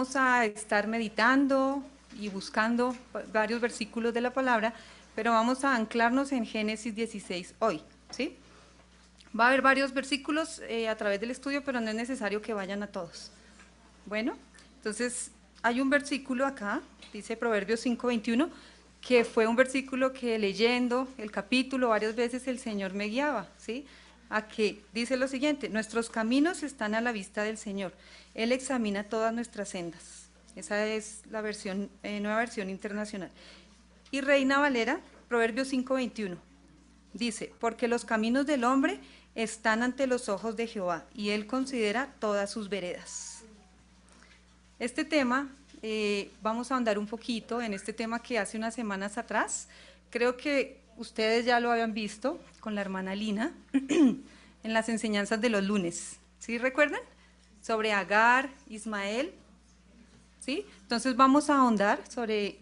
vamos a estar meditando y buscando varios versículos de la palabra, pero vamos a anclarnos en Génesis 16 hoy, ¿sí? Va a haber varios versículos a través del estudio, pero no es necesario que vayan a todos. Bueno, entonces hay un versículo acá, dice Proverbios 5:21, que fue un versículo que leyendo el capítulo varias veces el Señor me guiaba, ¿sí? A que dice lo siguiente: nuestros caminos están a la vista del Señor, Él examina todas nuestras sendas. Esa es la versión, nueva versión internacional. Y Reina Valera, Proverbios 5:21, dice: porque los caminos del hombre están ante los ojos de Jehová, y Él considera todas sus veredas. Este tema, vamos a ahondar un poquito en este tema que hace unas semanas atrás, creo que ustedes ya lo habían visto con la hermana Lina, en las enseñanzas de los lunes, ¿sí recuerdan? Sobre Agar, Ismael, ¿sí? Entonces vamos a ahondar sobre,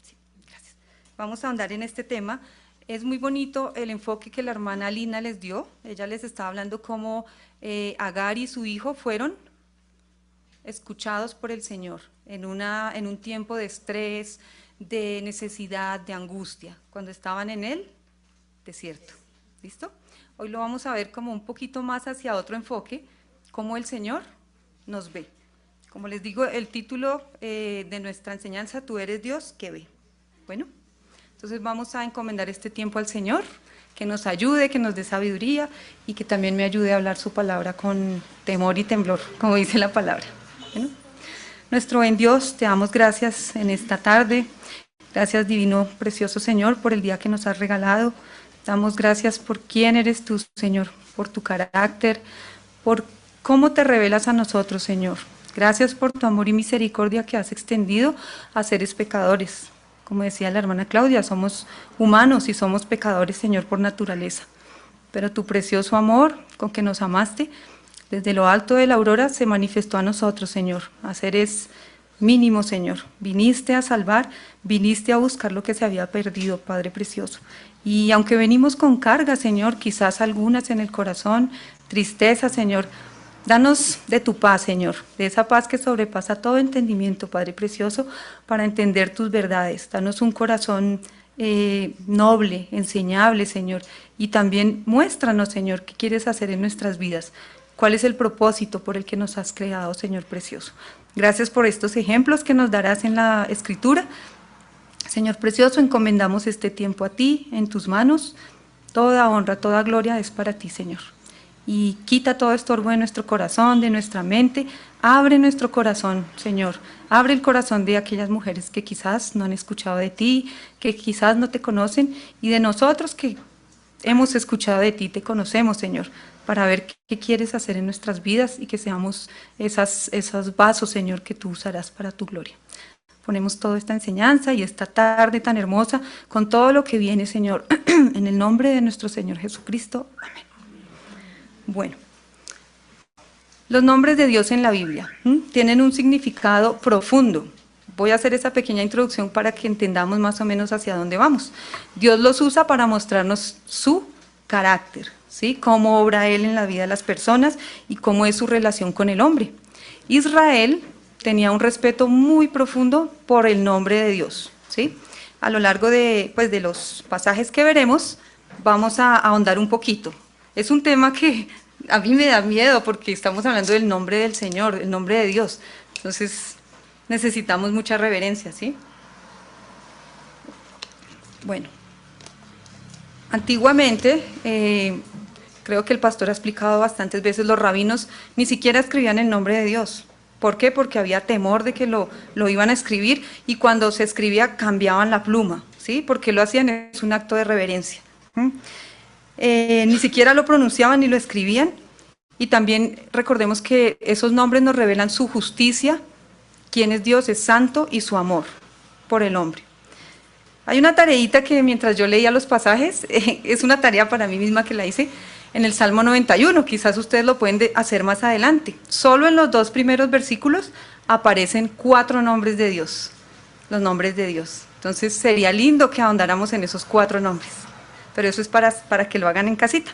sí, gracias. Vamos a ahondar en este tema. Es muy bonito el enfoque que la hermana Lina les dio. Ella les estaba hablando cómo Agar y su hijo fueron escuchados por el Señor en un tiempo de estrés, de necesidad, de angustia, cuando estaban en el desierto. ¿Listo? Hoy lo vamos a ver como un poquito más hacia otro enfoque, cómo el Señor nos ve. Como les digo, el título de nuestra enseñanza: tú eres Dios que ve. Bueno, entonces vamos a encomendar este tiempo al Señor, que nos ayude, que nos dé sabiduría y que también me ayude a hablar su palabra con temor y temblor, como dice la palabra. Bueno, nuestro buen Dios, te damos gracias en esta tarde. Gracias, divino, precioso Señor, por el día que nos has regalado. Damos gracias por quién eres tú, Señor, por tu carácter, por cómo te revelas a nosotros, Señor. Gracias por tu amor y misericordia que has extendido a seres pecadores. Como decía la hermana Claudia, somos humanos y somos pecadores, Señor, por naturaleza. Pero tu precioso amor con que nos amaste, desde lo alto de la aurora se manifestó a nosotros, Señor, a seres mínimos, Señor. Viniste a salvar, viniste a buscar lo que se había perdido, Padre precioso. Y aunque venimos con cargas, Señor, quizás algunas en el corazón, tristeza, Señor, danos de tu paz, Señor, de esa paz que sobrepasa todo entendimiento, Padre precioso, para entender tus verdades. Danos un corazón noble, enseñable, Señor, y también muéstranos, Señor, qué quieres hacer en nuestras vidas. ¿Cuál es el propósito por el que nos has creado, Señor precioso? Gracias por estos ejemplos que nos darás en la Escritura. Señor precioso, encomendamos este tiempo a ti, en tus manos. Toda honra, toda gloria es para ti, Señor. Y quita todo estorbo de nuestro corazón, de nuestra mente. Abre nuestro corazón, Señor. Abre el corazón de aquellas mujeres que quizás no han escuchado de ti, que quizás no te conocen, y de nosotros que hemos escuchado de ti, te conocemos, Señor, para ver qué quieres hacer en nuestras vidas y que seamos esos vasos, Señor, que tú usarás para tu gloria. Ponemos toda esta enseñanza y esta tarde tan hermosa con todo lo que viene, Señor, en el nombre de nuestro Señor Jesucristo. Amén. Bueno, los nombres de Dios en la Biblia tienen un significado profundo. Voy a hacer esa pequeña introducción para que entendamos más o menos hacia dónde vamos. Dios los usa para mostrarnos su carácter, ¿sí? Cómo obra Él en la vida de las personas y cómo es su relación con el hombre. Israel tenía un respeto muy profundo por el nombre de Dios, ¿sí? A lo largo de los pasajes que veremos, vamos a ahondar un poquito. Es un tema que a mí me da miedo porque estamos hablando del nombre del Señor, el nombre de Dios. Entonces necesitamos mucha reverencia, ¿sí? Bueno, antiguamente, creo que el pastor ha explicado bastantes veces, los rabinos ni siquiera escribían el nombre de Dios. ¿Por qué? Porque había temor de que lo iban a escribir, y cuando se escribía cambiaban la pluma, ¿sí? Porque lo hacían, es un acto de reverencia. Ni siquiera lo pronunciaban ni lo escribían, y también recordemos que esos nombres nos revelan su justicia, quién es Dios, es santo, y su amor por el hombre. Hay una tareita que mientras yo leía los pasajes, es una tarea para mí misma que la hice en el Salmo 91, quizás ustedes lo pueden hacer más adelante. Solo en los 2 primeros versículos aparecen 4 nombres de Dios, los nombres de Dios. Entonces sería lindo que ahondáramos en esos 4 nombres, pero eso es para que lo hagan en casita.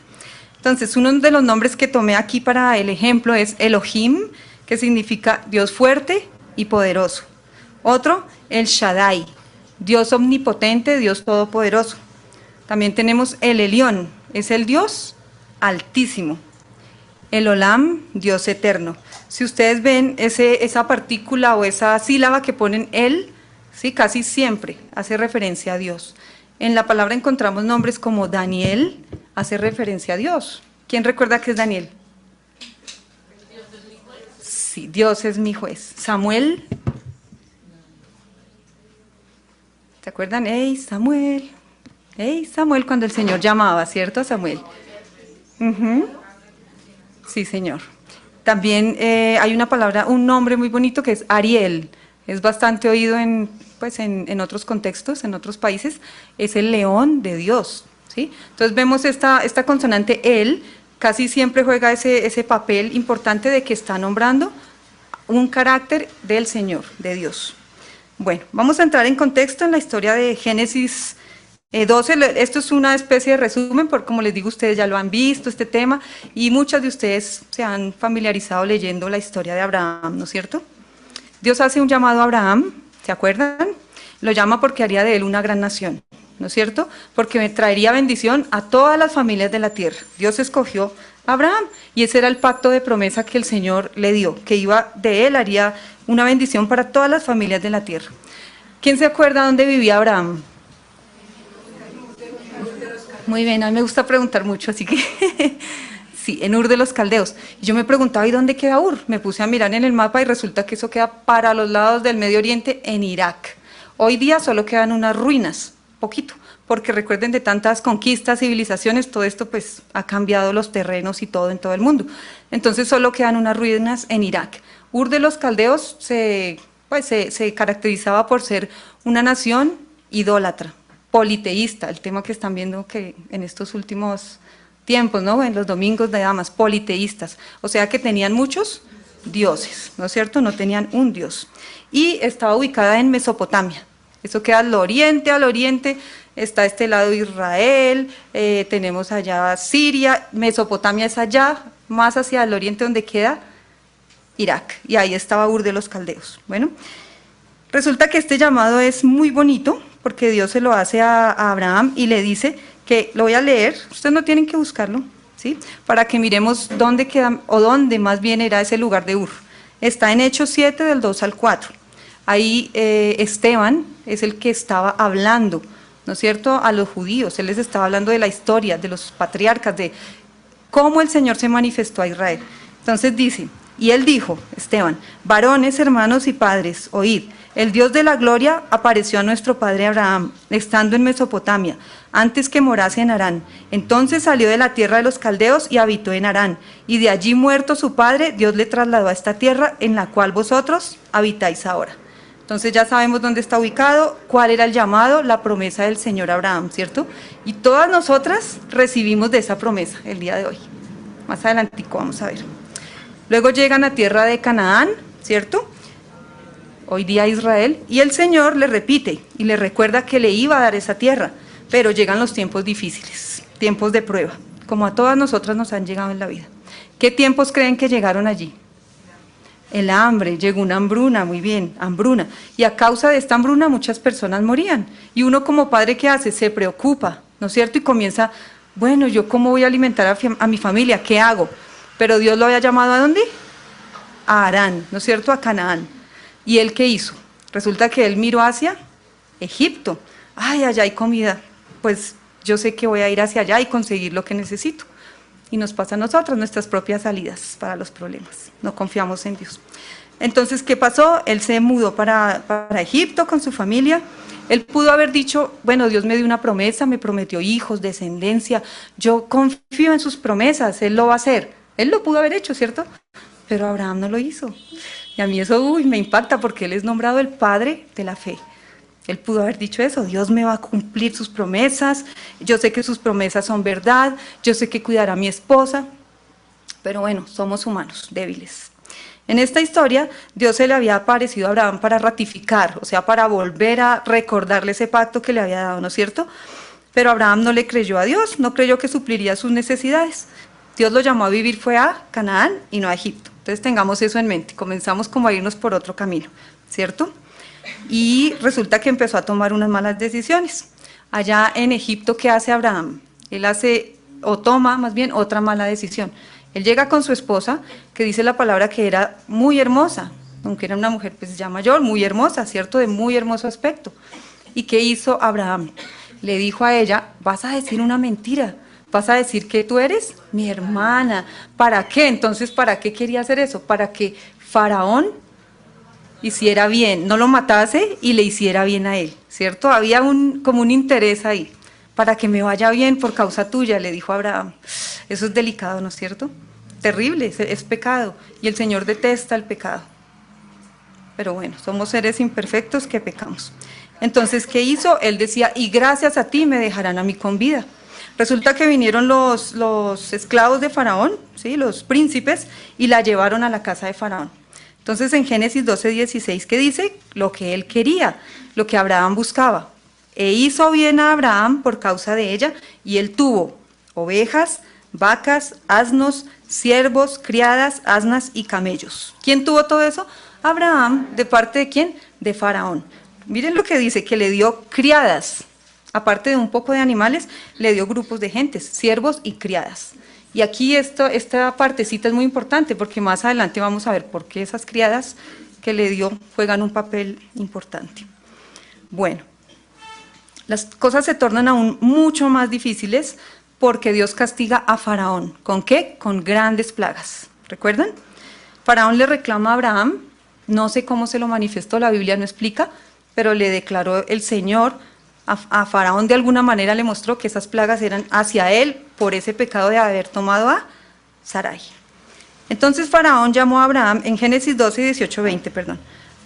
Entonces, uno de los nombres que tomé aquí para el ejemplo es Elohim, que significa Dios fuerte, y poderoso. Otro, el Shaddai, Dios omnipotente, Dios todopoderoso. También tenemos el Elión, es el Dios altísimo. El Olam, Dios eterno. Si ustedes ven esa partícula o esa sílaba que ponen el, ¿sí? Casi siempre hace referencia a Dios. En la palabra encontramos nombres como Daniel, hace referencia a Dios. ¿Quién recuerda que es Daniel? Sí, Dios es mi juez. Samuel. ¿Se acuerdan? ¡Ey, Samuel! ¡Ey, Samuel! Cuando el Señor llamaba, ¿cierto, Samuel? Sí, Señor. También hay una palabra, un nombre muy bonito que es Ariel. Es bastante oído en otros contextos, en otros países. Es el león de Dios, ¿sí? Entonces vemos esta consonante el, casi siempre juega ese papel importante de que está nombrando un carácter del Señor, de Dios. Bueno, vamos a entrar en contexto en la historia de Génesis 12. Esto es una especie de resumen, porque como les digo, ustedes ya lo han visto, este tema, y muchos de ustedes se han familiarizado leyendo la historia de Abraham, ¿no es cierto? Dios hace un llamado a Abraham, ¿se acuerdan? Lo llama porque haría de él una gran nación, ¿no es cierto? Porque me traería bendición a todas las familias de la tierra. Dios escogió a Abraham, y ese era el pacto de promesa que el Señor le dio, que iba de él, haría una bendición para todas las familias de la tierra. ¿Quién se acuerda dónde vivía Abraham? Muy bien, a mí me gusta preguntar mucho, así que sí, en Ur de los Caldeos. Y yo me preguntaba, ¿y dónde queda Ur? Me puse a mirar en el mapa y resulta que eso queda para los lados del Medio Oriente, en Irak. Hoy día solo quedan unas ruinas, poquito, porque recuerden de tantas conquistas, civilizaciones, todo esto pues ha cambiado los terrenos y todo en todo el mundo. Entonces solo quedan unas ruinas en Irak. Ur de los Caldeos se caracterizaba por ser una nación idólatra, politeísta, el tema que están viendo que en estos últimos tiempos, ¿no? En los domingos de damas, politeístas, o sea que tenían muchos dioses, ¿no es cierto? No tenían un dios. Y estaba ubicada en Mesopotamia, eso queda al oriente está este lado Israel, tenemos allá Siria, Mesopotamia es allá, más hacia el oriente donde queda Irak, y ahí estaba Ur de los Caldeos. Bueno, resulta que este llamado es muy bonito, porque Dios se lo hace a Abraham y le dice que, lo voy a leer, ustedes no tienen que buscarlo, ¿sí? Para que miremos dónde queda, o dónde más bien era ese lugar de Ur. Está en Hechos 7, del 2 al 4. Ahí Esteban es el que estaba hablando, ¿no es cierto?, a los judíos. Él les estaba hablando de la historia, de los patriarcas, de cómo el Señor se manifestó a Israel. Entonces dice, y él dijo, Esteban, varones, hermanos y padres, oíd, el Dios de la gloria apareció a nuestro padre Abraham, estando en Mesopotamia, antes que morase en Harán. Entonces salió de la tierra de los caldeos y habitó en Harán, y de allí muerto su padre, Dios le trasladó a esta tierra en la cual vosotros habitáis ahora. Entonces ya sabemos dónde está ubicado, cuál era el llamado, la promesa del Señor a Abraham, ¿cierto? Y todas nosotras recibimos de esa promesa el día de hoy. Más adelantico vamos a ver. Luego llegan a tierra de Canaán, ¿cierto? Hoy día Israel, y el Señor le repite y le recuerda que le iba a dar esa tierra, pero llegan los tiempos difíciles, tiempos de prueba, como a todas nosotras nos han llegado en la vida. ¿Qué tiempos creen que llegaron allí? El hambre, llegó una hambruna, muy bien, hambruna, y a causa de esta hambruna muchas personas morían, y uno como padre, ¿qué hace? Se preocupa, ¿no es cierto? Y comienza, bueno, ¿yo cómo voy a alimentar a mi familia? ¿Qué hago? Pero Dios lo había llamado ¿a dónde? A Harán, ¿no es cierto? A Canaán. ¿Y él qué hizo? Resulta que él miró hacia Egipto. Ay, allá hay comida. Pues yo sé que voy a ir hacia allá y conseguir lo que necesito. Y nos pasa a nosotros nuestras propias salidas para los problemas. No confiamos en Dios. Entonces, ¿qué pasó? Él se mudó para Egipto con su familia. Él pudo haber dicho, bueno, Dios me dio una promesa, me prometió hijos, descendencia. Yo confío en sus promesas, Él lo va a hacer. Él lo pudo haber hecho, ¿cierto? Pero Abraham no lo hizo. Y a mí eso me impacta porque él es nombrado el padre de la fe. Él pudo haber dicho eso, Dios me va a cumplir sus promesas, yo sé que sus promesas son verdad, yo sé que cuidará a mi esposa, pero bueno, somos humanos, débiles. En esta historia, Dios se le había aparecido a Abraham para ratificar, o sea, para volver a recordarle ese pacto que le había dado, ¿no es cierto? Pero Abraham no le creyó a Dios, no creyó que supliría sus necesidades. Dios lo llamó a vivir, fue a Canaán y no a Egipto. Entonces tengamos eso en mente, comenzamos como a irnos por otro camino, ¿cierto? Y resulta que empezó a tomar unas malas decisiones. Allá en Egipto, ¿qué hace Abraham? Él hace, o toma más bien, otra mala decisión. Él llega con su esposa, que dice la palabra que era muy hermosa, aunque era una mujer pues ya mayor, muy hermosa, ¿cierto? De muy hermoso aspecto. ¿Y qué hizo Abraham? Le dijo a ella, vas a decir una mentira, vas a decir que tú eres mi hermana. ¿Para qué? Entonces, ¿para qué quería hacer eso? Para que Faraón hiciera bien, no lo matase y le hiciera bien a él, ¿cierto? Había como un interés ahí. Para que me vaya bien por causa tuya, le dijo Abraham. Eso es delicado, ¿no es cierto? Terrible, es pecado. Y el Señor detesta el pecado. Pero bueno, somos seres imperfectos que pecamos. Entonces, ¿qué hizo? Él decía, y gracias a ti me dejarán a mí con vida. Resulta que vinieron los esclavos de Faraón, ¿sí? Los príncipes, y la llevaron a la casa de Faraón. Entonces, en Génesis 12:16, ¿qué dice? Lo que él quería, lo que Abraham buscaba. E hizo bien a Abraham por causa de ella, y él tuvo ovejas, vacas, asnos, siervos, criadas, asnas y camellos. ¿Quién tuvo todo eso? Abraham, ¿de parte de quién? De Faraón. Miren lo que dice, que le dio criadas, aparte de un poco de animales, le dio grupos de gentes, siervos y criadas. Y aquí esta partecita es muy importante, porque más adelante vamos a ver por qué esas criadas que le dio juegan un papel importante. Bueno, las cosas se tornan aún mucho más difíciles porque Dios castiga a Faraón. ¿Con qué? Con grandes plagas. ¿Recuerdan? Faraón le reclama a Abraham, no sé cómo se lo manifestó, la Biblia no explica, pero le declaró el Señor a Faraón, de alguna manera le mostró que esas plagas eran hacia él por ese pecado de haber tomado a Sarai. Entonces Faraón llamó a Abraham, en Génesis 12:18-20, perdón.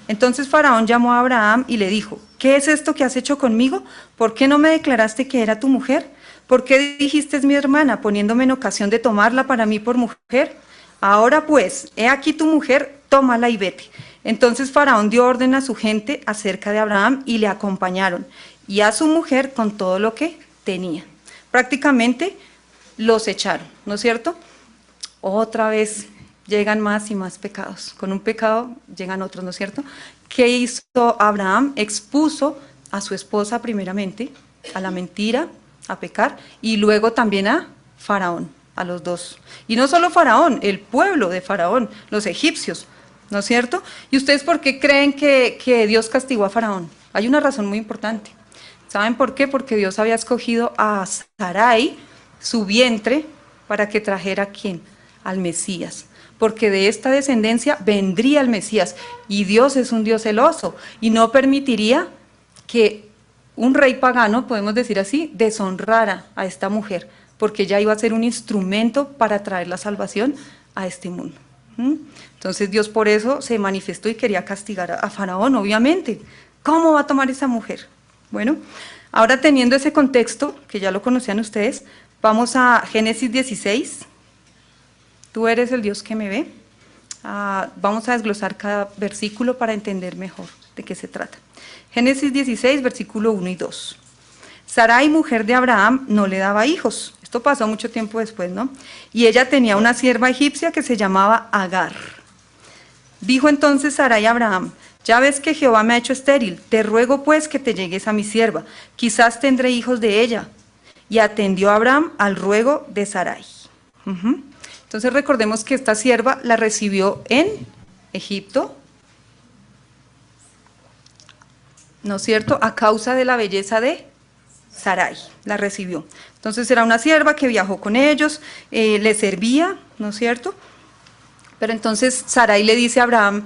Entonces Faraón llamó a Abraham y le dijo, ¿qué es esto que has hecho conmigo? ¿Por qué no me declaraste que era tu mujer? ¿Por qué dijiste es mi hermana, poniéndome en ocasión de tomarla para mí por mujer? Ahora pues, he aquí tu mujer, tómala y vete. Entonces Faraón dio orden a su gente acerca de Abraham y le acompañaron, y a su mujer con todo lo que tenía. Prácticamente los echaron, ¿no es cierto? Otra vez llegan más y más pecados. Con un pecado llegan otros, ¿no es cierto? ¿Qué hizo Abraham? Expuso a su esposa primeramente a la mentira, a pecar, y luego también a Faraón, a los dos. Y no solo Faraón, el pueblo de Faraón, los egipcios, ¿no es cierto? ¿Y ustedes por qué creen que Dios castigó a Faraón? Hay una razón muy importante. ¿Saben por qué? Porque Dios había escogido a Sarai, su vientre, para que trajera ¿a quién? Al Mesías. Porque de esta descendencia vendría el Mesías. Y Dios es un Dios celoso y no permitiría que un rey pagano, podemos decir así, deshonrara a esta mujer, porque ella iba a ser un instrumento para traer la salvación a este mundo. Entonces Dios por eso se manifestó y quería castigar a Faraón, obviamente. ¿Cómo va a tomar esa mujer? Bueno, ahora teniendo ese contexto, que ya lo conocían ustedes, vamos a Génesis 16. Tú eres el Dios que me ve. Vamos a desglosar cada versículo para entender mejor de qué se trata. Génesis 16, versículo 1 y 2. Sarai, mujer de Abraham, no le daba hijos. Esto pasó mucho tiempo después, ¿no? Y ella tenía una sierva egipcia que se llamaba Agar. Dijo entonces Sarai a Abraham, ya ves que Jehová me ha hecho estéril, te ruego pues que te llegues a mi sierva, quizás tendré hijos de ella. Y atendió Abraham al ruego de Sarai. Entonces recordemos que esta sierva la recibió en Egipto, ¿no es cierto? A causa de la belleza de Sarai, la recibió. Entonces era una sierva que viajó con ellos, le servía, ¿no es cierto? Pero entonces Sarai le dice a Abraham,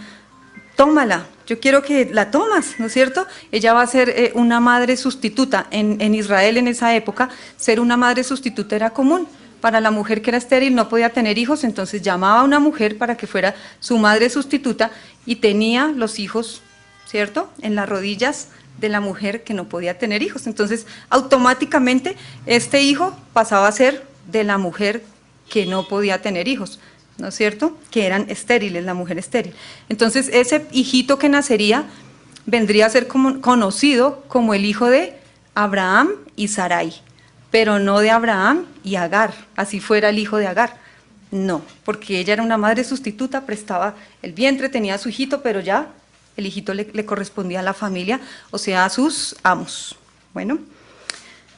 tómala, yo quiero que la tomas, ¿no es cierto? Ella va a ser una madre sustituta. En Israel en esa época, ser una madre sustituta era común. Para la mujer que era estéril no podía tener hijos, entonces llamaba a una mujer para que fuera su madre sustituta y tenía los hijos, ¿cierto?, en las rodillas de la mujer que no podía tener hijos. Entonces, automáticamente, este hijo pasaba a ser de la mujer que no podía tener hijos, ¿no es cierto?, que eran estériles, la mujer estéril. Entonces, ese hijito que nacería vendría a ser conocido como el hijo de Abraham y Sarai, pero no de Abraham y Agar, así fuera el hijo de Agar. No, porque ella era una madre sustituta, prestaba el vientre, tenía a su hijito, pero ya el hijito le correspondía a la familia, o sea, a sus amos. Bueno,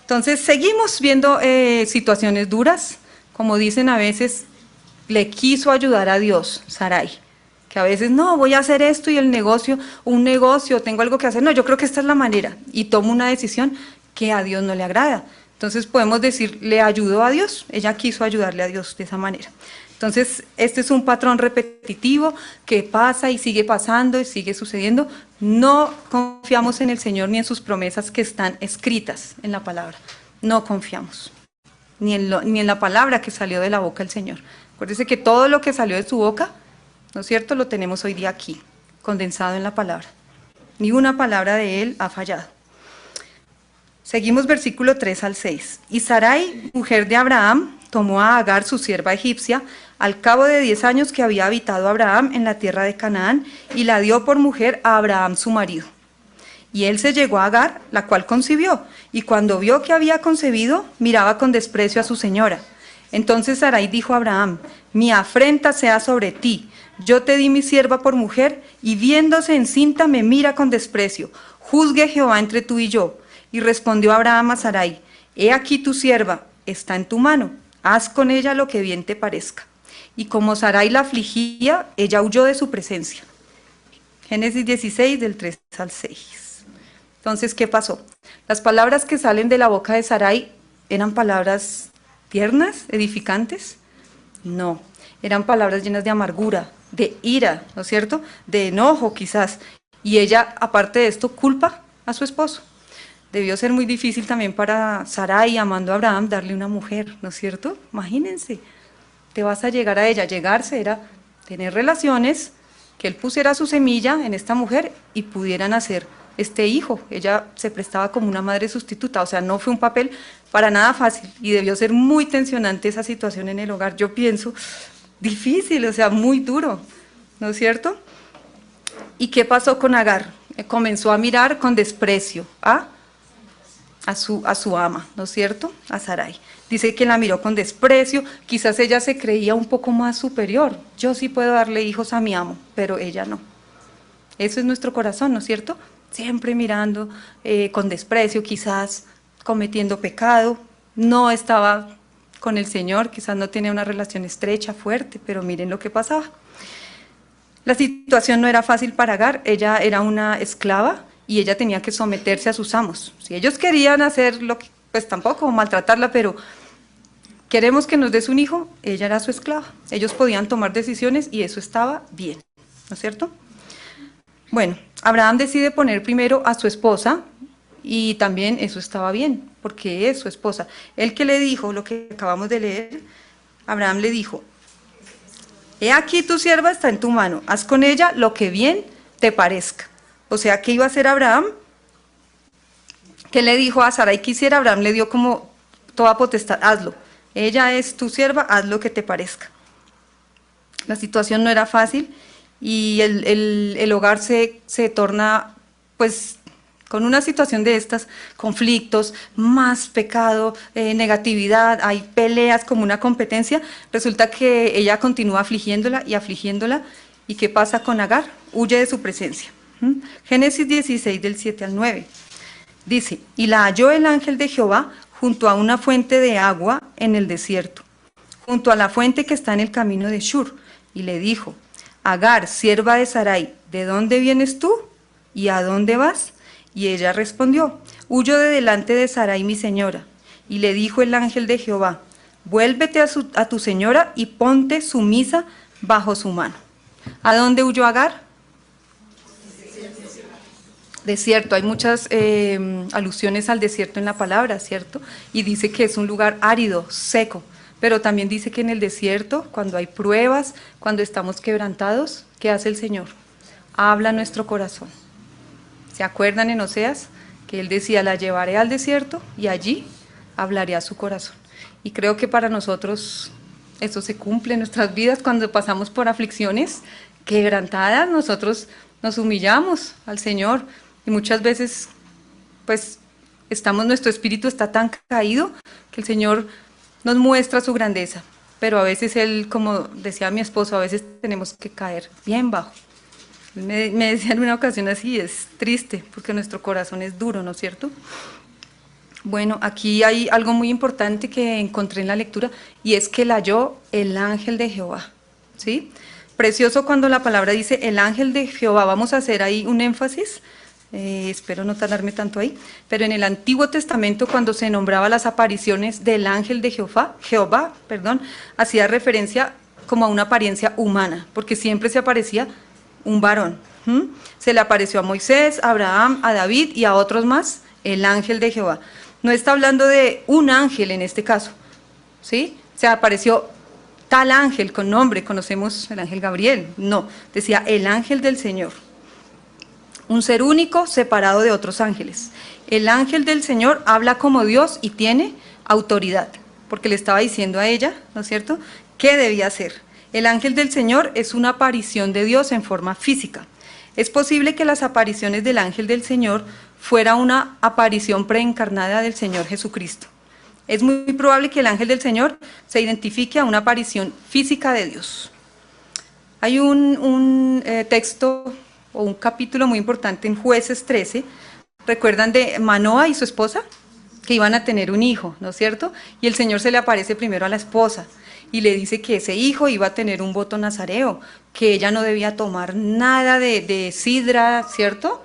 entonces seguimos viendo situaciones duras, como dicen a veces, le quiso ayudar a Dios, Sarai, que a veces, no, voy a hacer esto y el negocio, un negocio, tengo algo que hacer, no, yo creo que esta es la manera, y tomo una decisión que a Dios no le agrada. Entonces podemos decir, le ayudó a Dios, ella quiso ayudarle a Dios de esa manera. Entonces, este es un patrón repetitivo que pasa y sigue pasando y sigue sucediendo. No confiamos en el Señor ni en sus promesas que están escritas en la palabra. No confiamos, ni en la palabra que salió de la boca del Señor. Acuérdense que todo lo que salió de su boca, ¿no es cierto?, lo tenemos hoy día aquí, condensado en la palabra. Ni una palabra de Él ha fallado. Seguimos versículo 3 al 6. Y Sarai, mujer de Abraham, tomó a Agar, su sierva egipcia, al cabo de 10 años que había habitado Abraham en la tierra de Canaán, y la dio por mujer a Abraham su marido. Y él se llegó a Agar, la cual concibió, y cuando vio que había concebido, miraba con desprecio a su señora. Entonces Sarai dijo a Abraham, mi afrenta sea sobre ti, yo te di mi sierva por mujer, y viéndose encinta me mira con desprecio. Juzgue Jehová entre tú y yo. Y respondió Abraham a Sarai, he aquí tu sierva, está en tu mano, haz con ella lo que bien te parezca. Y como Sarai la afligía, ella huyó de su presencia. Génesis 16, del 3 al 6. Entonces, ¿qué pasó? Las palabras que salen de la boca de Sarai eran palabras tiernas, edificantes. No, eran palabras llenas de amargura, de ira, ¿no es cierto? De enojo quizás. Y ella, aparte de esto, culpa a su esposo. Debió ser muy difícil también para Sarai, amando a Abraham, darle una mujer, ¿no es cierto? Imagínense, te vas a llegar a ella. Llegarse era tener relaciones, que él pusiera su semilla en esta mujer y pudieran hacer este hijo. Ella se prestaba como una madre sustituta, o sea, no fue un papel para nada fácil y debió ser muy tensionante esa situación en el hogar. Yo pienso, difícil, o sea, muy duro, ¿no es cierto? ¿Y qué pasó con Agar? Comenzó a mirar con desprecio a su ama, ¿no es cierto? A Sarai. Dice que la miró con desprecio, quizás ella se creía un poco más superior. Yo sí puedo darle hijos a mi amo, pero ella no. Eso es nuestro corazón, ¿no es cierto? Siempre mirando con desprecio, quizás cometiendo pecado. No estaba con el Señor, quizás no tenía una relación estrecha, fuerte, pero miren lo que pasaba. La situación no era fácil para Agar, ella era una esclava, y ella tenía que someterse a sus amos. Si ellos querían hacer lo que, pues tampoco maltratarla, pero queremos que nos des un hijo, ella era su esclava. Ellos podían tomar decisiones y eso estaba bien, ¿no es cierto? Bueno, Abraham decide poner primero a su esposa y también eso estaba bien, porque es su esposa. Él que le dijo lo que acabamos de leer, Abraham le dijo, he aquí tu sierva está en tu mano, haz con ella lo que bien te parezca. O sea, ¿qué iba a hacer Abraham? ¿Qué le dijo a Sarai que hiciera? Abraham le dio como toda potestad, hazlo. Ella es tu sierva, haz lo que te parezca. La situación no era fácil y el hogar se torna, pues, con una situación de estas, conflictos, más pecado, negatividad, hay peleas como una competencia. Resulta que ella continúa afligiéndola. ¿Y qué pasa con Agar? Huye de su presencia. Génesis 16, del 7 al 9. Dice, y la halló el ángel de Jehová junto a una fuente de agua en el desierto, junto a la fuente que está en el camino de Shur, y le dijo, Agar, sierva de Sarai, ¿de dónde vienes tú? ¿Y a dónde vas? Y ella respondió, huyo de delante de Sarai mi señora. Y le dijo el ángel de Jehová, vuélvete a tu señora y ponte sumisa bajo su mano. ¿A dónde huyó Agar? Desierto, hay muchas alusiones al desierto en la palabra, ¿cierto? Y dice que es un lugar árido, seco, pero también dice que en el desierto, cuando hay pruebas, cuando estamos quebrantados, ¿qué hace el Señor? Habla a nuestro corazón. ¿Se acuerdan en Oseas? Que Él decía, la llevaré al desierto y allí hablaré a su corazón. Y creo que para nosotros eso se cumple en nuestras vidas cuando pasamos por aflicciones quebrantadas, nosotros nos humillamos al Señor. Y muchas veces, pues, nuestro espíritu está tan caído que el Señor nos muestra su grandeza. pero a veces él, como decía mi esposo, a veces tenemos que caer bien bajo. Me decía en una ocasión así, es triste, porque nuestro corazón es duro, ¿no es cierto? Bueno, aquí hay algo muy importante que encontré en la lectura, y es que la halló el ángel de Jehová, ¿sí? Precioso cuando la palabra dice el ángel de Jehová. Vamos a hacer ahí un énfasis, espero no tardarme tanto ahí, pero en el Antiguo Testamento, cuando se nombraba las apariciones del ángel de Jehová, hacía referencia como a una apariencia humana, porque siempre se aparecía un varón. Se le apareció a Moisés, a Abraham, a David y a otros más, el ángel de Jehová. No está hablando de un ángel en este caso, ¿sí? Se apareció tal ángel con nombre, conocemos el ángel Gabriel, no, decía el ángel del Señor. Un ser único separado de otros ángeles. El ángel del Señor habla como Dios y tiene autoridad, porque le estaba diciendo a ella, ¿no es cierto?, qué debía hacer. El ángel del Señor es una aparición de Dios en forma física. Es posible que las apariciones del ángel del Señor fuera una aparición preencarnada del Señor Jesucristo. Es muy probable que el ángel del Señor se identifique a una aparición física de Dios. Hay un texto o un capítulo muy importante en Jueces 13, ¿recuerdan de Manoa y su esposa? Que iban a tener un hijo, ¿no es cierto? Y el Señor se le aparece primero a la esposa y le dice que ese hijo iba a tener un voto nazareo, que ella no debía tomar nada de sidra, ¿cierto?,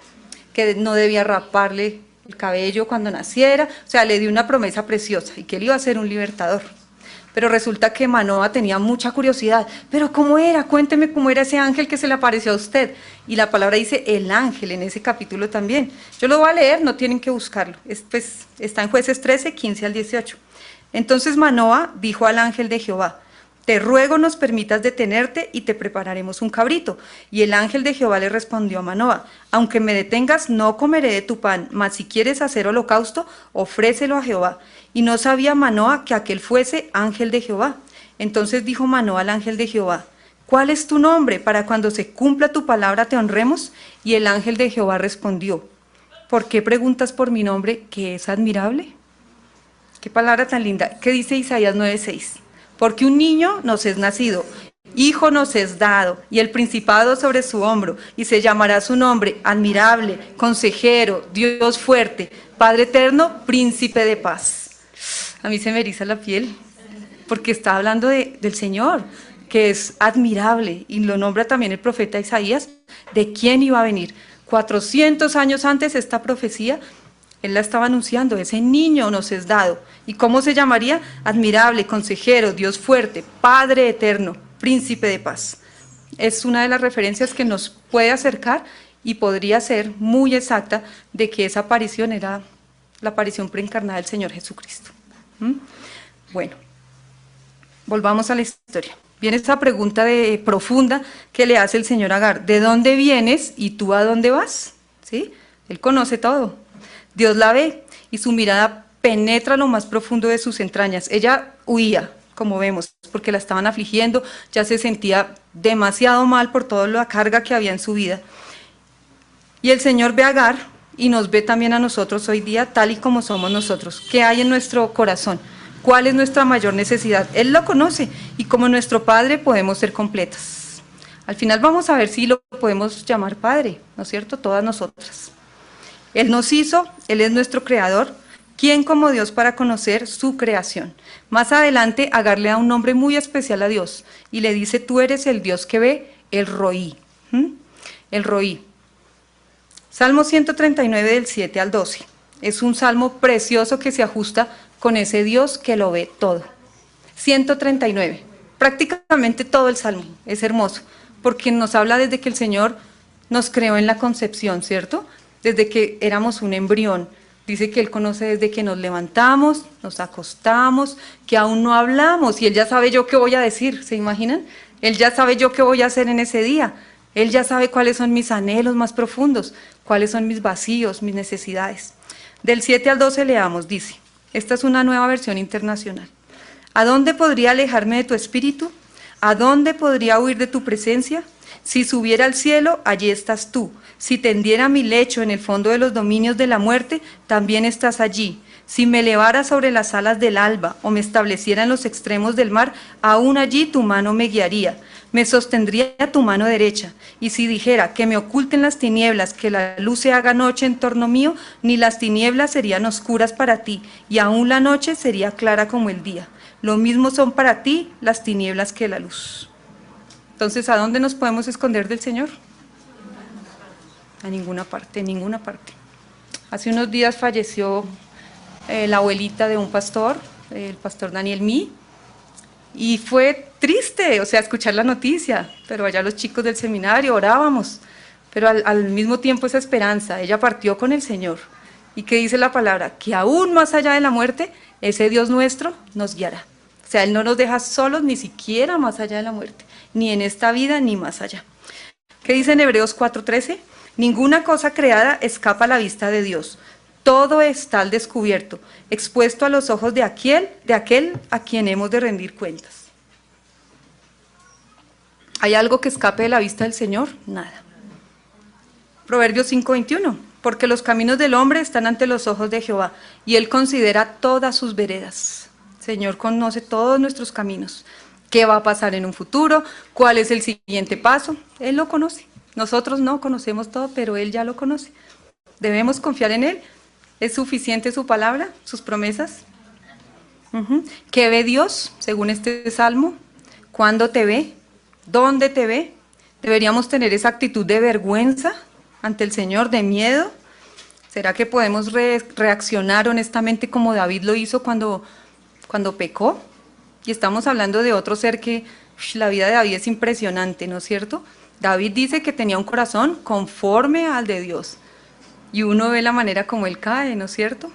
que no debía raparle el cabello cuando naciera, o sea, le dio una promesa preciosa y que él iba a ser un libertador. Pero resulta que Manoa tenía mucha curiosidad. ¿Pero cómo era? Cuénteme cómo era ese ángel que se le apareció a usted. Y la palabra dice el ángel en ese capítulo también. Yo lo voy a leer, no tienen que buscarlo. Está en Jueces 13, 15 al 18. Entonces Manoa dijo al ángel de Jehová: te ruego nos permitas detenerte y te prepararemos un cabrito. Y el ángel de Jehová le respondió a Manoa: aunque me detengas, no comeré de tu pan, mas si quieres hacer holocausto, ofrécelo a Jehová. Y no sabía Manoa que aquel fuese ángel de Jehová. Entonces dijo Manoa al ángel de Jehová: ¿cuál es tu nombre? Para cuando se cumpla tu palabra te honremos. Y el ángel de Jehová respondió: ¿por qué preguntas por mi nombre, que es admirable? Qué palabra tan linda. ¿Qué dice Isaías 9:6? Porque un niño nos es nacido, hijo nos es dado, y el principado sobre su hombro, y se llamará su nombre admirable, consejero, Dios fuerte, Padre eterno, príncipe de paz. A mí se me eriza la piel, porque está hablando del Señor, que es admirable, y lo nombra también el profeta Isaías, de quién iba a venir. 400 años antes esta profecía, él la estaba anunciando: ese niño nos es dado. ¿Y cómo se llamaría? Admirable, consejero, Dios fuerte, Padre eterno, príncipe de paz. Es una de las referencias que nos puede acercar y podría ser muy exacta de que esa aparición era la aparición preencarnada del Señor Jesucristo. Bueno, volvamos a la historia. Viene esa pregunta profunda que le hace el Señor a Agar: ¿de dónde vienes y tú a dónde vas? ¿Sí? Él conoce todo. Dios la ve y su mirada penetra lo más profundo de sus entrañas. Ella huía, como vemos, porque la estaban afligiendo, ya se sentía demasiado mal por toda la carga que había en su vida. Y el Señor ve a Agar y nos ve también a nosotros hoy día, tal y como somos nosotros. ¿Qué hay en nuestro corazón? ¿Cuál es nuestra mayor necesidad? Él lo conoce, y como nuestro Padre podemos ser completas. Al final vamos a ver si lo podemos llamar Padre, ¿no es cierto? Todas nosotras. Él nos hizo, Él es nuestro creador. ¿Quién como Dios para conocer su creación? Más adelante, Agar le da un nombre muy especial a Dios y le dice: tú eres el Dios que ve, el Roí. El Roí. Salmo 139 del 7 al 12. Es un salmo precioso que se ajusta con ese Dios que lo ve todo. 139. Prácticamente todo el salmo es hermoso, porque nos habla desde que el Señor nos creó en la concepción, ¿cierto? Desde que éramos un embrión. Dice que Él conoce desde que nos levantamos, nos acostamos, que aún no hablamos, y Él ya sabe yo qué voy a decir, ¿se imaginan? Él ya sabe yo qué voy a hacer en ese día. Él ya sabe cuáles son mis anhelos más profundos, cuáles son mis vacíos, mis necesidades. Del 7 al 12 leamos, dice, esta es una nueva versión internacional. ¿A dónde podría alejarme de tu espíritu? ¿A dónde podría huir de tu presencia? Si subiera al cielo, allí estás tú. Si tendiera mi lecho en el fondo de los dominios de la muerte, también estás allí. Si me elevara sobre las alas del alba o me estableciera en los extremos del mar, aún allí tu mano me guiaría. Me sostendría tu mano derecha. Y si dijera que me oculten las tinieblas, que la luz se haga noche en torno mío, ni las tinieblas serían oscuras para ti, y aún la noche sería clara como el día. Lo mismo son para ti las tinieblas que la luz. Entonces, ¿a dónde nos podemos esconder del Señor? A ninguna parte, en ninguna parte. Hace unos días falleció la abuelita de un pastor, el pastor Daniel Mí, y fue triste, o sea, escuchar la noticia, pero allá los chicos del seminario orábamos, pero al mismo tiempo esa esperanza, ella partió con el Señor. ¿Y qué dice la palabra? Que aún más allá de la muerte, ese Dios nuestro nos guiará. O sea, Él no nos deja solos ni siquiera más allá de la muerte, ni en esta vida ni más allá. ¿Qué dice en Hebreos 4:13? Ninguna cosa creada escapa a la vista de Dios. Todo está al descubierto, expuesto a los ojos de aquel a quien hemos de rendir cuentas. ¿Hay algo que escape de la vista del Señor? Nada. Proverbios 5:21. Porque los caminos del hombre están ante los ojos de Jehová, y Él considera todas sus veredas. El Señor conoce todos nuestros caminos. ¿Qué va a pasar en un futuro? ¿Cuál es el siguiente paso? Él lo conoce. Nosotros no conocemos todo, pero Él ya lo conoce. Debemos confiar en Él. ¿Es suficiente su palabra, sus promesas? ¿Qué ve Dios, según este salmo? ¿Cuándo te ve? ¿Dónde te ve? ¿Deberíamos tener esa actitud de vergüenza ante el Señor, de miedo? ¿Será que podemos reaccionar honestamente como David lo hizo cuando pecó? Y estamos hablando de otro ser que la vida de David es impresionante, ¿no es cierto? David dice que tenía un corazón conforme al de Dios. Y uno ve la manera como él cae, ¿no es cierto?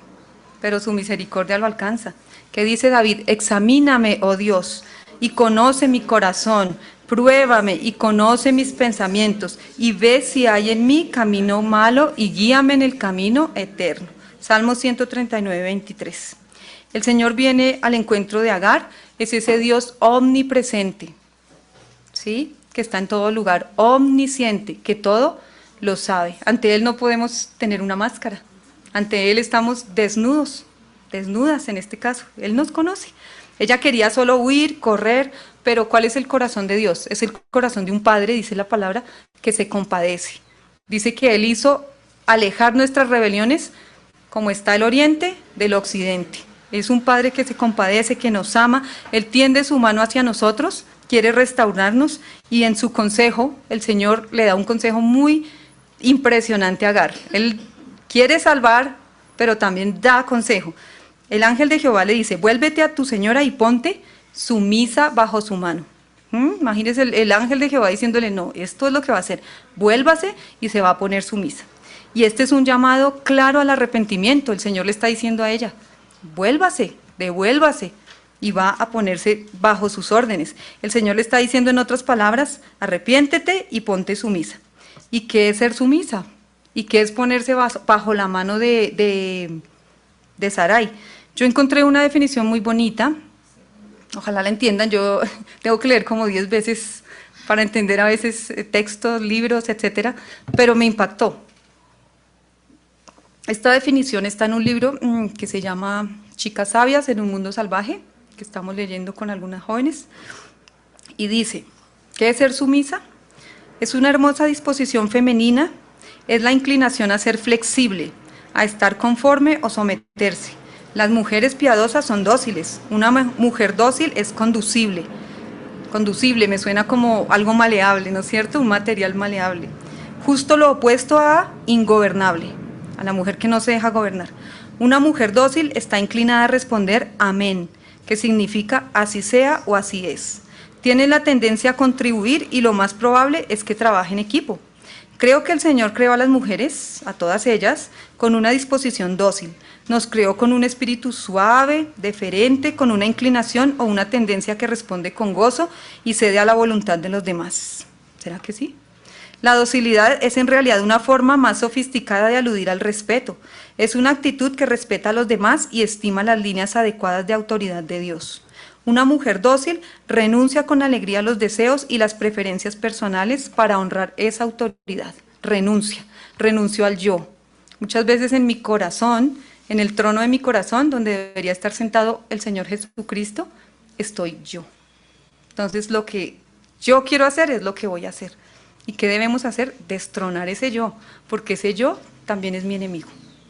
Pero su misericordia lo alcanza. ¿Qué dice David? Examíname, oh Dios, y conoce mi corazón, pruébame y conoce mis pensamientos, y ve si hay en mí camino malo, y guíame en el camino eterno. Salmo 139, 23. El Señor viene al encuentro de Agar, es ese Dios omnipresente, ¿sí? Que está en todo lugar, omnisciente, que todo lo sabe. Ante Él no podemos tener una máscara. Ante Él estamos desnudos, desnudas en este caso. Él nos conoce. Ella quería solo huir, correr, pero ¿cuál es el corazón de Dios? Es el corazón de un padre, dice la palabra, que se compadece. Dice que Él hizo alejar nuestras rebeliones como está el oriente del occidente. Es un padre que se compadece, que nos ama. Él tiende su mano hacia nosotros, quiere restaurarnos, y en su consejo, el Señor le da un consejo muy impresionante a Agar. Él quiere salvar, pero también da consejo. El ángel de Jehová le dice: vuélvete a tu señora y ponte sumisa bajo su mano. Imagínese el ángel de Jehová diciéndole: no, esto es lo que va a hacer, vuélvase y se va a poner sumisa. Y este es un llamado claro al arrepentimiento. El Señor le está diciendo a ella: vuélvase, devuélvase, y va a ponerse bajo sus órdenes. El Señor le está diciendo en otras palabras: arrepiéntete y ponte sumisa. ¿Y qué es ser sumisa? ¿Y qué es ponerse bajo la mano de Sarai? Yo encontré una definición muy bonita, ojalá la entiendan. Yo tengo que leer como 10 veces para entender a veces textos, libros, etcétera, pero me impactó. Esta definición está en un libro que se llama Chicas sabias en un mundo salvaje, que estamos leyendo con algunas jóvenes, y dice: ¿qué es ser sumisa? Es una hermosa disposición femenina, es la inclinación a ser flexible, a estar conforme o someterse. Las mujeres piadosas son dóciles, una mujer dócil es conducible. Conducible me suena como algo maleable, ¿no es cierto? Un material maleable. Justo lo opuesto a ingobernable, a la mujer que no se deja gobernar. Una mujer dócil está inclinada a responder amén, que significa así sea o así es. Tiene la tendencia a contribuir y lo más probable es que trabaje en equipo. Creo que el Señor creó a las mujeres, a todas ellas, con una disposición dócil. Nos creó con un espíritu suave, deferente, con una inclinación o una tendencia que responde con gozo y cede a la voluntad de los demás. ¿Será que sí? La docilidad es en realidad una forma más sofisticada de aludir al respeto. Es una actitud que respeta a los demás y estima las líneas adecuadas de autoridad de Dios. Una mujer dócil renuncia con alegría a los deseos y las preferencias personales para honrar esa autoridad. Renunció al yo. Muchas veces en mi corazón, en el trono de mi corazón, donde debería estar sentado el Señor Jesucristo, estoy yo. Entonces lo que yo quiero hacer es lo que voy a hacer. ¿Y qué debemos hacer? Destronar ese yo, porque ese yo también es mi enemigo.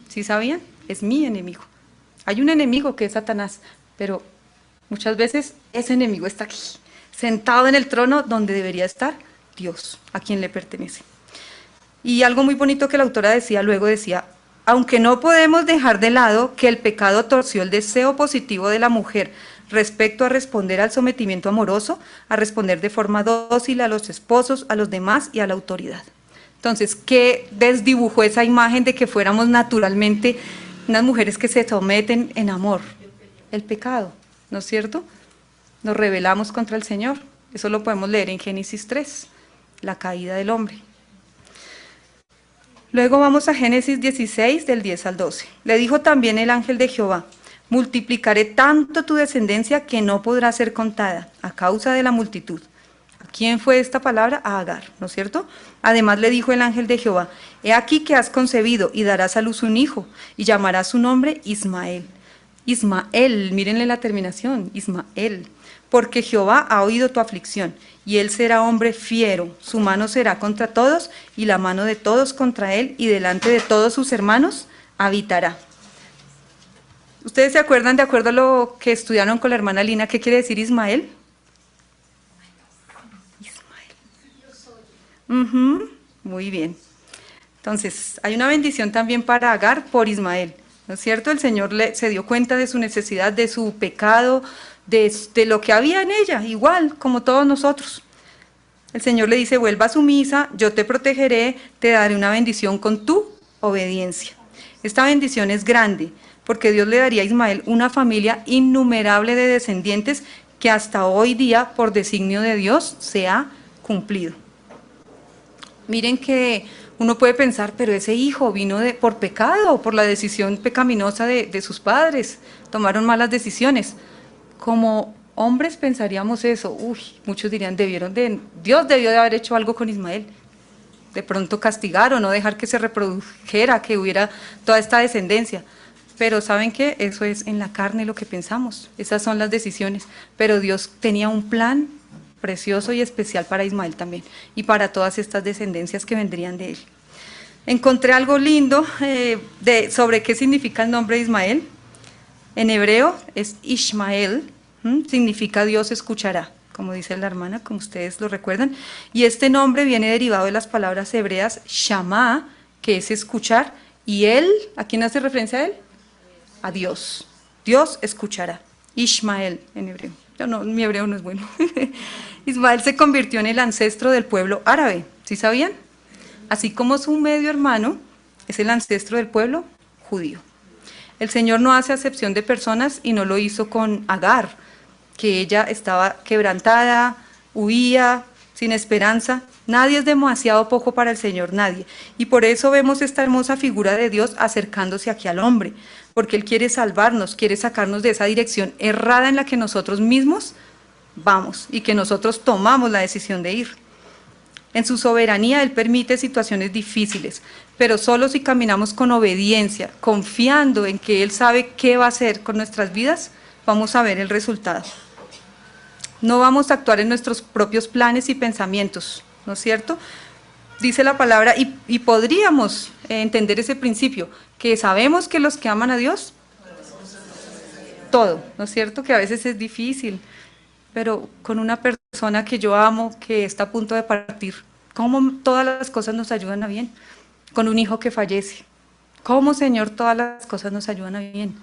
¿Sí sabían? Es mi enemigo. Hay un enemigo que es Satanás, pero muchas veces ese enemigo está aquí, sentado en el trono donde debería estar Dios, a quien le pertenece. Y algo muy bonito que la autora luego decía, aunque no podemos dejar de lado que el pecado torció el deseo positivo de la mujer respecto a responder al sometimiento amoroso, a responder de forma dócil a los esposos, a los demás y a la autoridad. Entonces, ¿qué desdibujó esa imagen de que fuéramos naturalmente unas mujeres que se someten en amor? El pecado, ¿no es cierto? Nos rebelamos contra el Señor. Eso lo podemos leer en Génesis 3, la caída del hombre. Luego vamos a Génesis 16, del 10 al 12. Le dijo también el ángel de Jehová, multiplicaré tanto tu descendencia que no podrá ser contada a causa de la multitud. ¿A quién fue esta palabra? A Agar, ¿no es cierto? Además le dijo el ángel de Jehová, he aquí que has concebido y darás a luz un hijo y llamarás su nombre Ismael. Ismael, mírenle la terminación, Ismael, porque Jehová ha oído tu aflicción y él será hombre fiero, su mano será contra todos y la mano de todos contra él y delante de todos sus hermanos habitará. ¿Ustedes se acuerdan, de acuerdo a lo que estudiaron con la hermana Lina, qué quiere decir Ismael? Ismael. Muy bien. Entonces, hay una bendición también para Agar por Ismael, ¿no es cierto? El Señor se dio cuenta de su necesidad, de su pecado, de lo que había en ella, igual como todos nosotros. El Señor le dice, vuelva sumisa, yo te protegeré, te daré una bendición con tu obediencia. Esta bendición es grande, porque Dios le daría a Ismael una familia innumerable de descendientes que hasta hoy día, por designio de Dios, se ha cumplido. Miren que uno puede pensar, pero ese hijo vino por pecado, por la decisión pecaminosa de sus padres, tomaron malas decisiones. Como hombres pensaríamos eso, muchos dirían, Dios debió de haber hecho algo con Ismael, de pronto castigar o no dejar que se reprodujera, que hubiera toda esta descendencia. Pero ¿saben qué? Eso es en la carne lo que pensamos, esas son las decisiones, pero Dios tenía un plan precioso y especial para Ismael también, y para todas estas descendencias que vendrían de él. Encontré algo lindo sobre qué significa el nombre de Ismael. En hebreo es Ishmael, significa Dios escuchará, como dice la hermana, como ustedes lo recuerdan, y este nombre viene derivado de las palabras hebreas Shama, que es escuchar, y él, ¿a quién hace referencia a él? A Dios. Dios escuchará. Ishmael en hebreo. Mi hebreo no es bueno. Ismael se convirtió en el ancestro del pueblo árabe, ¿sí sabían? Así como su medio hermano es el ancestro del pueblo judío. El Señor no hace acepción de personas y no lo hizo con Agar, que ella estaba quebrantada, huía, sin esperanza. Nadie es demasiado poco para el Señor, nadie. Y por eso vemos esta hermosa figura de Dios acercándose aquí al hombre, porque Él quiere salvarnos, quiere sacarnos de esa dirección errada en la que nosotros mismos vamos y que nosotros tomamos la decisión de ir. En su soberanía Él permite situaciones difíciles, pero solo si caminamos con obediencia, confiando en que Él sabe qué va a hacer con nuestras vidas, vamos a ver el resultado. No vamos a actuar en nuestros propios planes y pensamientos, ¿no es cierto? Dice la palabra, y podríamos entender ese principio, que sabemos que los que aman a Dios, todo, ¿no es cierto? Que a veces es difícil, pero con una persona que yo amo, que está a punto de partir, ¿cómo todas las cosas nos ayudan a bien? Con un hijo que fallece, ¿cómo, Señor, todas las cosas nos ayudan a bien?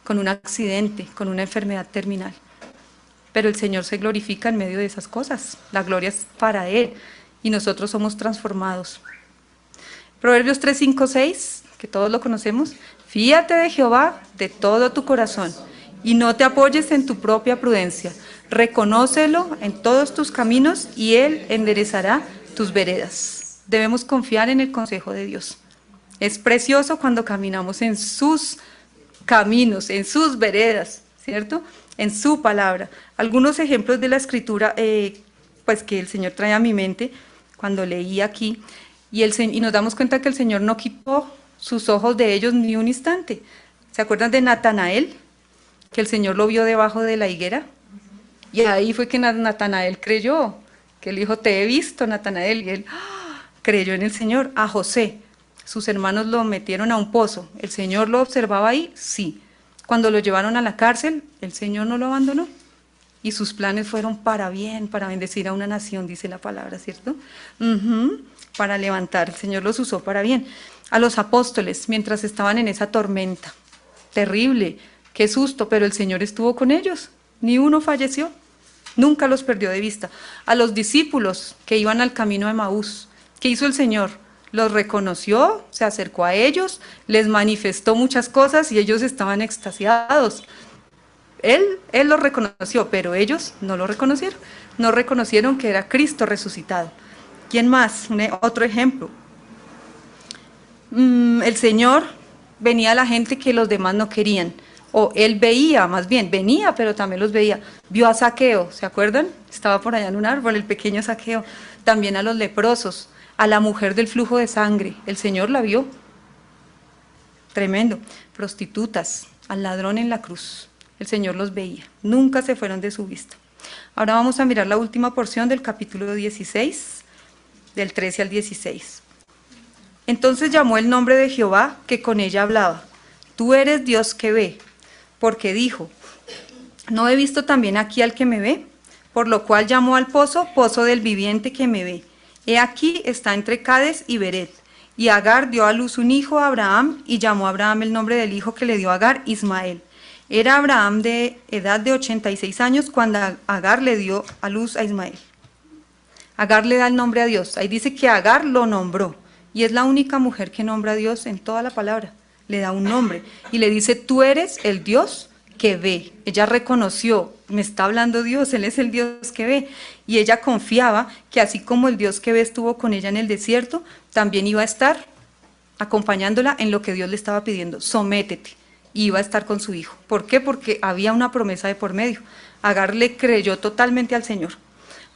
Con un accidente, con una enfermedad terminal. Pero el Señor se glorifica en medio de esas cosas, la gloria es para Él, y nosotros somos transformados. Proverbios 3, 5, 6, que todos lo conocemos, fíate de Jehová de todo tu corazón, y no te apoyes en tu propia prudencia, reconócelo en todos tus caminos, y Él enderezará tus veredas. Debemos confiar en el consejo de Dios. Es precioso cuando caminamos en sus caminos, en sus veredas, ¿cierto? en su palabra. Algunos ejemplos de la escritura pues que el Señor trae a mi mente cuando leí aquí, y nos damos cuenta que el Señor no quitó sus ojos de ellos ni un instante. ¿Se acuerdan de Natanael? Que el Señor lo vio debajo de la higuera, y ahí fue que Natanael creyó, que él dijo, te he visto, Natanael, y él creyó en el Señor. A José, sus hermanos lo metieron a un pozo, ¿el Señor lo observaba ahí? Sí. Cuando lo llevaron a la cárcel, el Señor no lo abandonó, y sus planes fueron para bien, para bendecir a una nación, dice la palabra, ¿cierto? Para levantar, el Señor los usó para bien. A los apóstoles, mientras estaban en esa tormenta, terrible, qué susto, pero el Señor estuvo con ellos, ni uno falleció, nunca los perdió de vista. A los discípulos que iban al camino de Emaús, ¿qué hizo el Señor? Los reconoció, se acercó a ellos, les manifestó muchas cosas y ellos estaban extasiados. Él los reconoció, pero ellos no lo reconocieron, no reconocieron que era Cristo resucitado. ¿Quién más? Otro ejemplo. El Señor venía a la gente que los demás no querían, o él veía, más bien, venía, pero también los veía. Vio a Zaqueo, ¿se acuerdan? Estaba por allá en un árbol, el pequeño Zaqueo. También a los leprosos, a la mujer del flujo de sangre, el Señor la vio. Tremendo. Prostitutas, al ladrón en la cruz, el Señor los veía, nunca se fueron de su vista. Ahora vamos a mirar la última porción del capítulo 16, del 13 al 16. Entonces llamó el nombre de Jehová, que con ella hablaba. Tú eres Dios que ve, porque dijo, ¿no he visto también aquí al que me ve? Por lo cual llamó al pozo, pozo del viviente que me ve. He aquí está entre Cades y Beret. Y Agar dio a luz un hijo a Abraham, y llamó a Abraham el nombre del hijo que le dio a Agar, Ismael. Era Abraham de edad de 86 años cuando Agar le dio a luz a Ismael. Agar le da el nombre a Dios. Ahí dice que Agar lo nombró. Y es la única mujer que nombra a Dios en toda la palabra. Le da un nombre y le dice, tú eres el Dios que ve. Ella reconoció, me está hablando Dios, Él es el Dios que ve. Y ella confiaba que así como el Dios que ve estuvo con ella en el desierto, también iba a estar acompañándola en lo que Dios le estaba pidiendo. Sométete. Y iba a estar con su hijo. ¿Por qué? Porque había una promesa de por medio. Agar le creyó totalmente al Señor.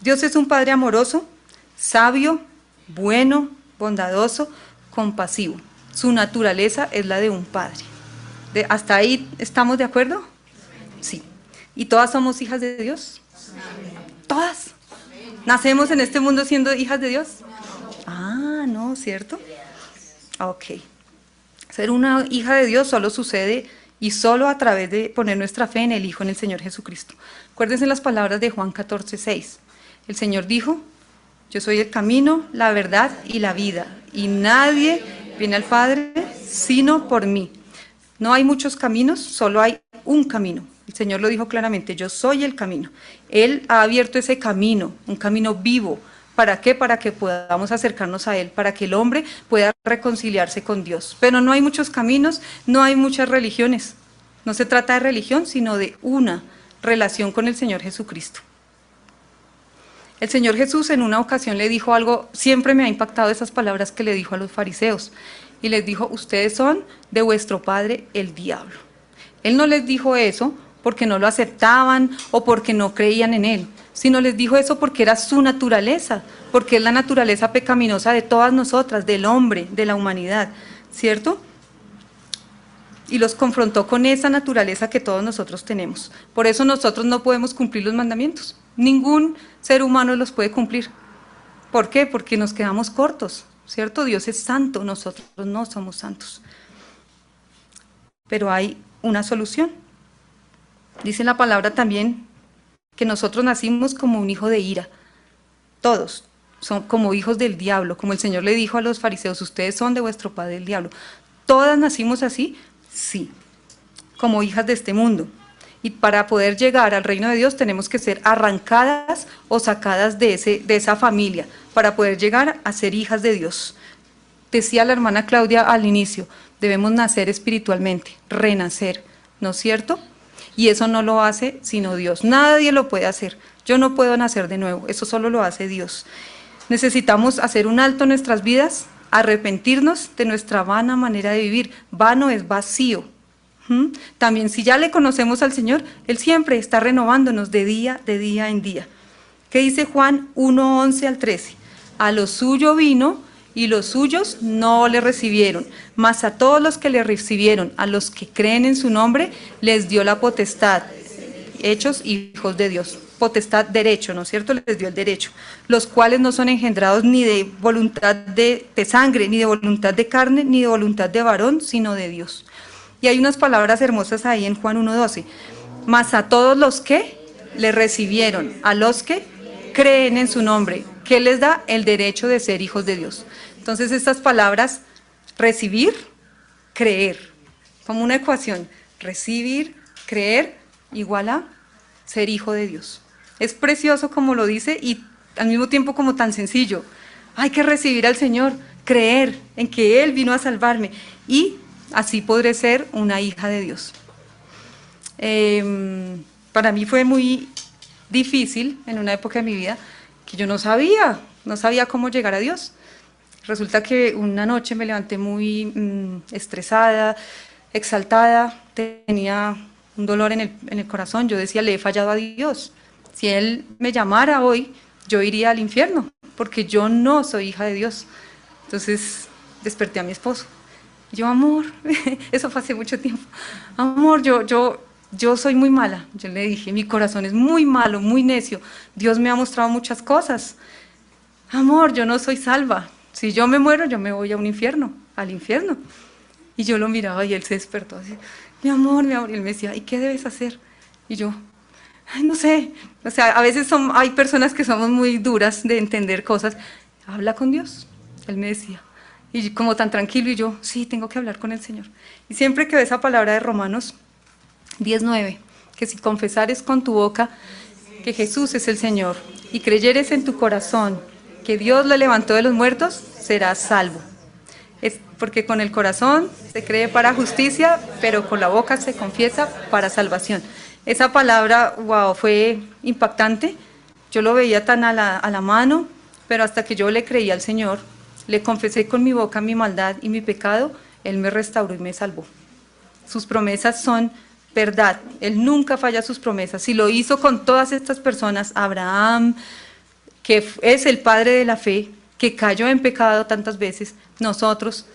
Dios es un Padre amoroso, sabio, bueno, bondadoso, compasivo. Su naturaleza es la de un padre. ¿Hasta ahí estamos de acuerdo? Sí. ¿Y todas somos hijas de Dios? ¿Todas? ¿Nacemos en este mundo siendo hijas de Dios? Ah, no, ¿cierto? Ok. Ser una hija de Dios solo sucede y solo a través de poner nuestra fe en el Hijo, en el Señor Jesucristo. Acuérdense las palabras de Juan 14:6. El Señor dijo, yo soy el camino, la verdad y la vida, y nadie viene al Padre sino por mí. No hay muchos caminos, solo hay un camino. El Señor lo dijo claramente, yo soy el camino. Él ha abierto ese camino, un camino vivo. ¿Para qué? Para que podamos acercarnos a Él, para que el hombre pueda reconciliarse con Dios. Pero no hay muchos caminos, no hay muchas religiones. No se trata de religión, sino de una relación con el Señor Jesucristo. El Señor Jesús en una ocasión le dijo algo, siempre me ha impactado esas palabras que le dijo a los fariseos, y les dijo, ustedes son de vuestro padre el diablo. Él no les dijo eso porque no lo aceptaban o porque no creían en Él, sino les dijo eso porque era su naturaleza, porque es la naturaleza pecaminosa de todas nosotras, del hombre, de la humanidad, ¿cierto? Y los confrontó con esa naturaleza que todos nosotros tenemos. Por eso nosotros no podemos cumplir los mandamientos. Ningún ser humano los puede cumplir. ¿Por qué? Porque nos quedamos cortos, ¿cierto? Dios es santo, nosotros no somos santos. Pero hay una solución. Dice la palabra también que nosotros nacimos como un hijo de ira. Todos son como hijos del diablo, como el Señor le dijo a los fariseos, ustedes son de vuestro padre el diablo. ¿Todas nacimos así? Sí, como hijas de este mundo. Y para poder llegar al reino de Dios tenemos que ser arrancadas o sacadas de esa familia, para poder llegar a ser hijas de Dios. Decía la hermana Claudia al inicio, debemos nacer espiritualmente, renacer, ¿no es cierto? Y eso no lo hace sino Dios, nadie lo puede hacer. Yo no puedo nacer de nuevo, eso solo lo hace Dios. Necesitamos hacer un alto en nuestras vidas, arrepentirnos de nuestra vana manera de vivir. Vano es vacío. También si ya le conocemos al Señor, Él siempre está renovándonos de día en día. ¿Qué dice Juan 1:11 al 13? A lo suyo vino y los suyos no le recibieron, mas a todos los que le recibieron, a los que creen en su nombre, les dio la potestad, hechos hijos de Dios. Potestad, derecho, ¿no es cierto? Les dio el derecho, los cuales no son engendrados ni de voluntad de sangre, ni de voluntad de carne, ni de voluntad de varón, sino de Dios. Y hay unas palabras hermosas ahí en Juan 1:12. Mas a todos los que le recibieron, a los que creen en su nombre, que les da el derecho de ser hijos de Dios. Entonces estas palabras, recibir, creer, como una ecuación, recibir, creer, igual a ser hijo de Dios. Es precioso como lo dice y al mismo tiempo como tan sencillo. Hay que recibir al Señor, creer en que Él vino a salvarme y así podré ser una hija de Dios. Para mí fue muy difícil en una época de mi vida que yo no sabía cómo llegar a Dios. Resulta que una noche me levanté muy estresada, exaltada, tenía un dolor en el corazón. Yo decía, le he fallado a Dios. Si Él me llamara hoy, yo iría al infierno, porque yo no soy hija de Dios. Entonces desperté a mi esposo. Yo, amor, eso fue hace mucho tiempo. Amor, yo soy muy mala. Yo le dije, mi corazón es muy malo, muy necio. Dios me ha mostrado muchas cosas. Amor, yo no soy salva. Si yo me muero, yo me voy a un infierno, al infierno. Y yo lo miraba y él se despertó así, mi amor, y él me decía, ¿y qué debes hacer? Y yo, ay, no sé. O sea, a veces hay personas que somos muy duras de entender cosas. Habla con Dios, él me decía. Y como tan tranquilo, y yo, sí, tengo que hablar con el Señor. Y siempre que veo esa palabra de Romanos 10:9, que si confesares con tu boca que Jesús es el Señor y creyeres en tu corazón que Dios le levantó de los muertos, serás salvo. Es porque con el corazón se cree para justicia, pero con la boca se confiesa para salvación. Esa palabra, wow, fue impactante. Yo lo veía tan a la mano, pero hasta que yo le creí al Señor, le confesé con mi boca mi maldad y mi pecado, Él me restauró y me salvó. Sus promesas son verdad. Él nunca falla sus promesas. Si lo hizo con todas estas personas, Abraham, que es el padre de la fe, que cayó en pecado tantas veces, nosotros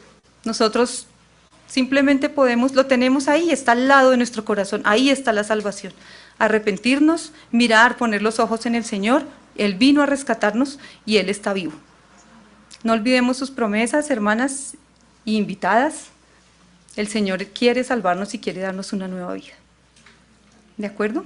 simplemente lo tenemos ahí, está al lado de nuestro corazón, ahí está la salvación. Arrepentirnos, mirar, poner los ojos en el Señor, Él vino a rescatarnos y Él está vivo. No olvidemos sus promesas, hermanas y invitadas. El Señor quiere salvarnos y quiere darnos una nueva vida. ¿De acuerdo?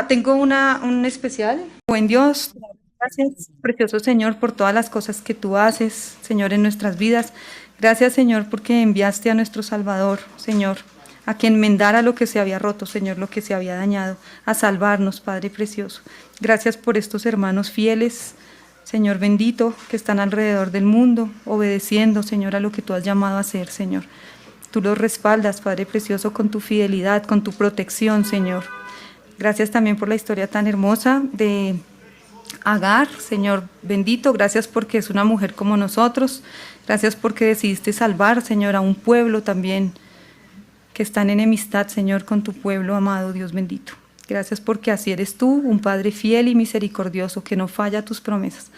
Tengo un especial. Buen Dios, gracias, precioso Señor, por todas las cosas que tú haces, Señor, en nuestras vidas. Gracias, Señor, porque enviaste a nuestro Salvador, Señor, a que enmendara lo que se había roto, Señor, lo que se había dañado, a salvarnos, Padre precioso. Gracias por estos hermanos fieles, Señor bendito, que están alrededor del mundo, obedeciendo, Señor, a lo que tú has llamado a hacer, Señor. Tú los respaldas, Padre precioso, con tu fidelidad, con tu protección, Señor. Gracias también por la historia tan hermosa de Agar, Señor bendito. Gracias porque es una mujer como nosotros. Gracias porque decidiste salvar, Señor, a un pueblo también que está en enemistad, Señor, con tu pueblo amado, Dios bendito. Gracias porque así eres tú, un Padre fiel y misericordioso que no falla a tus promesas.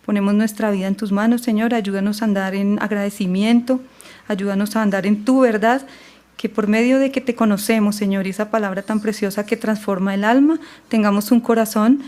Ponemos nuestra vida en tus manos, Señor. Ayúdanos a andar en agradecimiento, ayúdanos a andar en tu verdad, que por medio de que te conocemos, Señor, y esa palabra tan preciosa que transforma el alma, tengamos un corazón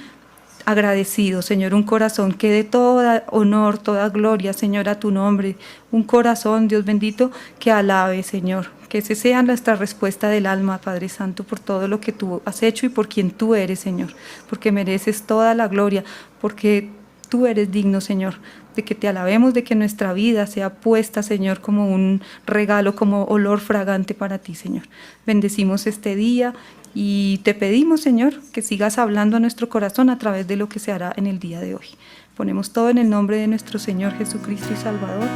agradecido, Señor, un corazón que dé toda honor, toda gloria, Señor, a tu nombre, un corazón, Dios bendito, que alabe, Señor, que ese sea nuestra respuesta del alma, Padre Santo, por todo lo que tú has hecho y por quien tú eres, Señor, porque mereces toda la gloria, porque tú eres digno, Señor, de que te alabemos, de que nuestra vida sea puesta, Señor, como un regalo, como olor fragante para ti, Señor. Bendecimos este día y te pedimos, Señor, que sigas hablando a nuestro corazón a través de lo que se hará en el día de hoy. Ponemos todo en el nombre de nuestro Señor Jesucristo y Salvador.